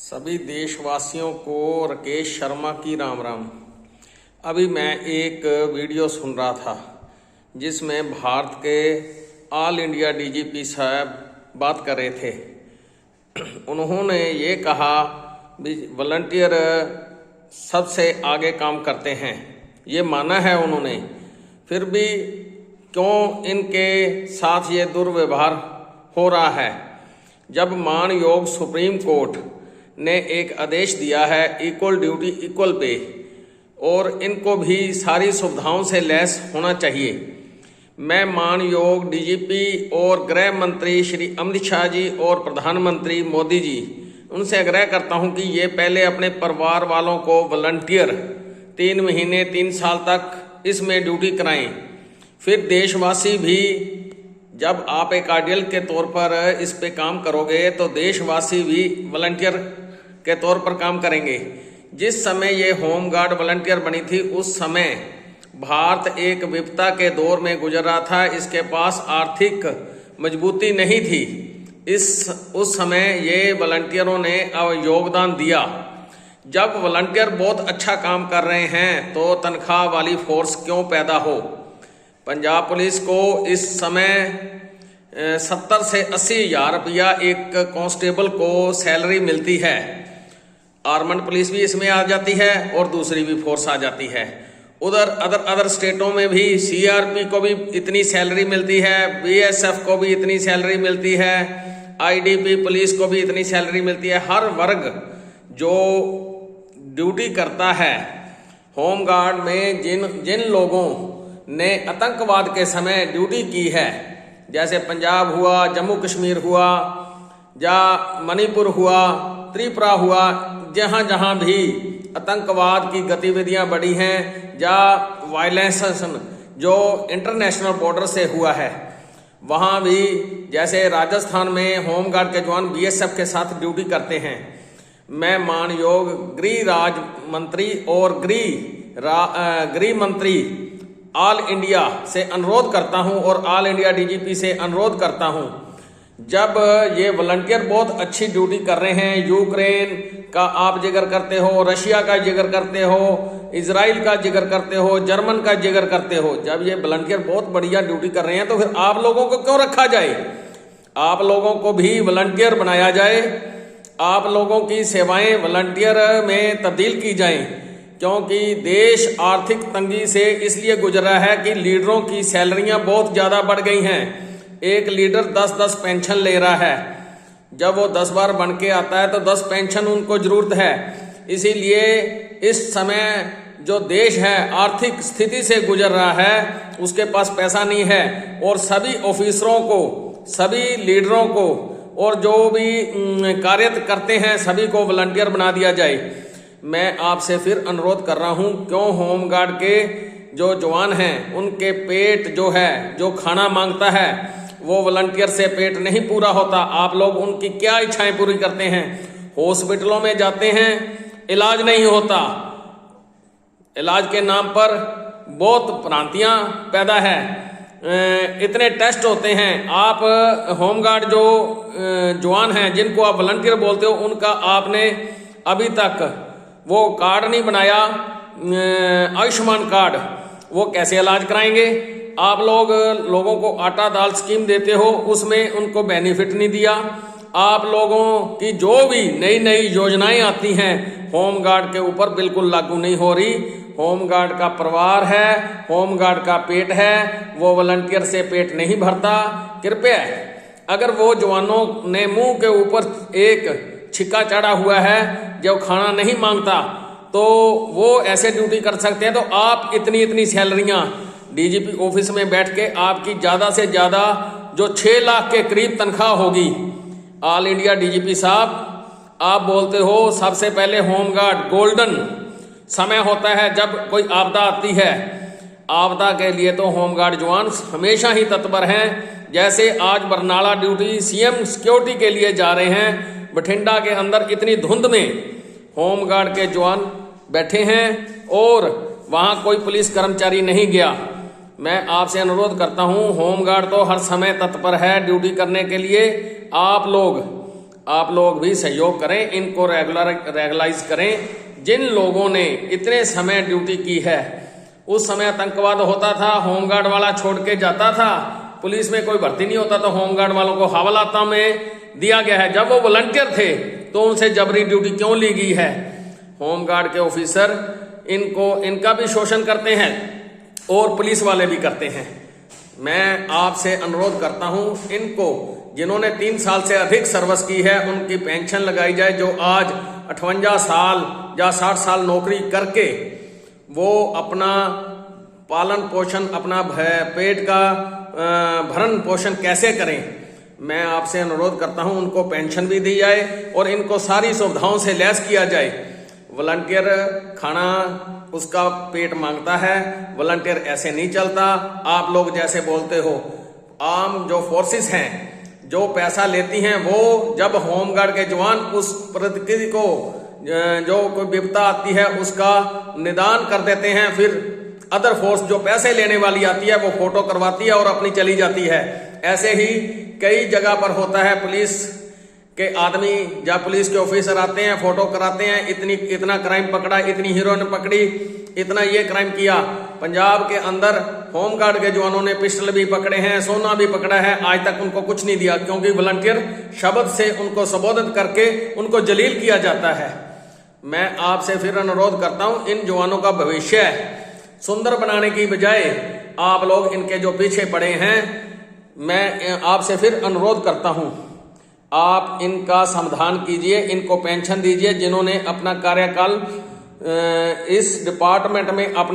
सभी देशवासियों को राकेश शर्मा की राम राम। अभी मैं एक वीडियो सुन रहा था जिसमें भारत के ऑल इंडिया डीजीपी साहब बात कर रहे थे। उन्होंने ये कहा भी वॉलंटियर सबसे आगे काम करते हैं, ये माना है उन्होंने। फिर भी क्यों इनके साथ ये दुर्व्यवहार हो रहा है? जब मानयोग सुप्रीम कोर्ट ने एक आदेश दिया है इक्वल ड्यूटी इक्वल पे, और इनको भी सारी सुविधाओं से लैस होना चाहिए। मैं मानयोग डीजीपी और गृह मंत्री श्री अमित शाह जी और प्रधानमंत्री मोदी जी उनसे आग्रह करता हूं कि ये पहले अपने परिवार वालों को वॉलंटियर 3 महीने 3 साल तक इसमें ड्यूटी कराएं। फिर देशवासी भी, जब आप एक आइडियल के तौर पर इस पे काम करोगे तो देशवासी भी वॉलंटियर के तौर पर काम करेंगे। जिस समय ये होम गार्ड वॉलंटियर बनी थी उस समय भारत एक विपदा के दौर में गुजर रहा था। इसके पास आर्थिक मजबूती नहीं थी। उस समय ये वॉलंटियरों ने योगदान दिया। जब वॉलंटियर बहुत अच्छा काम कर रहे हैं तो तनख्वाह वाली फोर्स क्यों पैदा हो? पंजाब पुलिस को इस समय 70 से 80 हज़ार रुपया एक कांस्टेबल को सैलरी मिलती है। आर्मड पुलिस भी इसमें आ जाती है और दूसरी भी फोर्स आ जाती है। उधर अदर स्टेटों में भी सीआरपी को भी इतनी सैलरी मिलती है, बीएसएफ को भी इतनी सैलरी मिलती है, आईडीपी पुलिस को भी इतनी सैलरी मिलती है। हर वर्ग जो ड्यूटी करता है होम गार्ड में, जिन लोगों ने आतंकवाद के समय ड्यूटी की है, जैसे पंजाब हुआ, जम्मू कश्मीर हुआ, या मणिपुर हुआ, त्रिपुरा हुआ, जहाँ जहाँ भी आतंकवाद की गतिविधियाँ बढ़ी हैं या वायलेंस जो इंटरनेशनल बॉर्डर से हुआ है, वहाँ भी जैसे राजस्थान में होम गार्ड के जवान बीएसएफ के साथ ड्यूटी करते हैं। मैं मानयोग गृह राज्य मंत्री और गृह मंत्री ऑल इंडिया से अनुरोध करता हूं और ऑल इंडिया डीजीपी से अनुरोध करता हूं, जब ये वॉलंटियर बहुत अच्छी ड्यूटी कर रहे हैं, यूक्रेन का आप जिक्र करते हो, रशिया का जिक्र करते हो, इजराइल का जिक्र करते हो, जर्मन का जिक्र करते हो, जब ये वॉलंटियर बहुत बढ़िया ड्यूटी कर रहे हैं तो फिर आप लोगों को क्यों रखा जाए? आप लोगों को भी वॉलंटियर बनाया जाए, आप लोगों की सेवाएं वॉलंटियर में तब्दील की जाएं, क्योंकि देश आर्थिक तंगी से इसलिए गुजर रहा है कि लीडरों की सैलरियां बहुत ज़्यादा बढ़ गई हैं। एक लीडर 10-10 पेंशन ले रहा है। जब वो 10 बार बन के आता है तो 10 पेंशन उनको जरूरत है। इसीलिए इस समय जो देश है आर्थिक स्थिति से गुजर रहा है, उसके पास पैसा नहीं है, और सभी ऑफिसरों को, सभी लीडरों को और जो भी कार्य करते हैं सभी को वॉलंटियर बना दिया जाए। मैं आपसे फिर अनुरोध कर रहा हूं, क्यों होम गार्ड के जो जवान हैं उनके पेट जो है, जो खाना मांगता है, वो वॉलंटियर से पेट नहीं पूरा होता। आप लोग उनकी क्या इच्छाएं पूरी करते हैं? हॉस्पिटलों में जाते हैं, इलाज नहीं होता, इलाज के नाम पर बहुत भ्रांतियां पैदा है, इतने टेस्ट होते हैं। आप होम गार्ड जो जवान हैं जिनको आप वॉलंटियर बोलते हो, उनका आपने अभी तक वो कार्ड नहीं बनाया, आयुष्मान कार्ड, वो कैसे इलाज कराएंगे? आप लोगों को आटा दाल स्कीम देते हो, उसमें उनको बेनिफिट नहीं दिया। आप लोगों की जो भी नई नई योजनाएं आती हैं होम गार्ड के ऊपर बिल्कुल लागू नहीं हो रही। होम गार्ड का परिवार है, होम गार्ड का पेट है, वो वॉलंटियर से पेट नहीं भरता। कृपया, अगर वो जवानों ने मुंह के ऊपर एक छिक्का चढ़ा हुआ है जो खाना नहीं मांगता, तो वो ऐसे ड्यूटी कर सकते हैं। तो आप इतनी सैलरियां डीजीपी ऑफिस में बैठ के आपकी ज्यादा से ज्यादा जो 6 लाख के करीब तनख्वाह होगी। ऑल इंडिया डीजीपी साहब, आप बोलते हो सबसे पहले होम गार्ड गोल्डन समय होता है जब कोई आपदा आती है। आपदा के लिए तो होम गार्ड जवान हमेशा ही तत्पर हैं। जैसे आज बरनाला ड्यूटी सीएम सिक्योरिटी के लिए जा रहे हैं, बठिंडा के अंदर इतनी धुंध में होम गार्ड के जवान बैठे हैं और वहां कोई पुलिस कर्मचारी नहीं गया। मैं आपसे अनुरोध करता हूं, होम गार्ड तो हर समय तत्पर है ड्यूटी करने के लिए। आप लोग आप लोग भी सहयोग करें, इनको रेगुलराइज करें। जिन लोगों ने इतने समय ड्यूटी की है, उस समय आतंकवाद होता था, होमगार्ड वाला छोड़ के जाता था, पुलिस में कोई भर्ती नहीं होता, तो होमगार्ड वालों को हवालाता में दिया गया है। जब वो वॉलंटियर थे तो उनसे जबरी ड्यूटी क्यों ली गई है? होमगार्ड के ऑफिसर इनका भी शोषण करते हैं और पुलिस वाले भी करते हैं। मैं आपसे अनुरोध करता हूं, इनको जिन्होंने 3 साल से अधिक सर्विस की है उनकी पेंशन लगाई जाए। जो आज 58 साल या 60 साल नौकरी करके वो अपना पालन पोषण, अपना पेट का भरण पोषण कैसे करें, मैं आपसे अनुरोध करता हूं उनको पेंशन भी दी जाए और इनको सारी सुविधाओं से लैस किया जाए। वॉलंटियर खाना उसका पेट मांगता है, वॉलंटियर ऐसे नहीं चलता। आप लोग जैसे बोलते हो, आम जो फोर्सेस हैं जो पैसा लेती हैं, वो जब होमगार्ड के जवान उस परिस्थिति को जो कोई विपदा आती है उसका निदान कर देते हैं, फिर अदर फोर्स जो पैसे लेने वाली आती है वो फोटो करवाती है और अपनी चली जाती है। ऐसे ही कई जगह पर होता है, पुलिस के आदमी या पुलिस के ऑफिसर आते हैं, फोटो कराते हैं, इतना क्राइम पकड़ा, इतनी हीरोइन पकड़ी, इतना ये क्राइम किया। पंजाब के अंदर होमगार्ड के जवानों ने पिस्टल भी पकड़े हैं, सोना भी पकड़ा है, आज तक उनको कुछ नहीं दिया, क्योंकि वॉलंटियर शब्द से उनको संबोधित करके उनको जलील किया जाता है। मैं आपसे फिर अनुरोध करता हूं, इन जवानों का भविष्य सुंदर बनाने की बजाय आप लोग इनके जो पीछे पड़े हैं, मैं आपसे फिर अनुरोध करता हूं, आप इनका समाधान कीजिए, इनको पेंशन दीजिए। जिन्होंने अपना कार्यकाल इस डिपार्टमेंट में अपना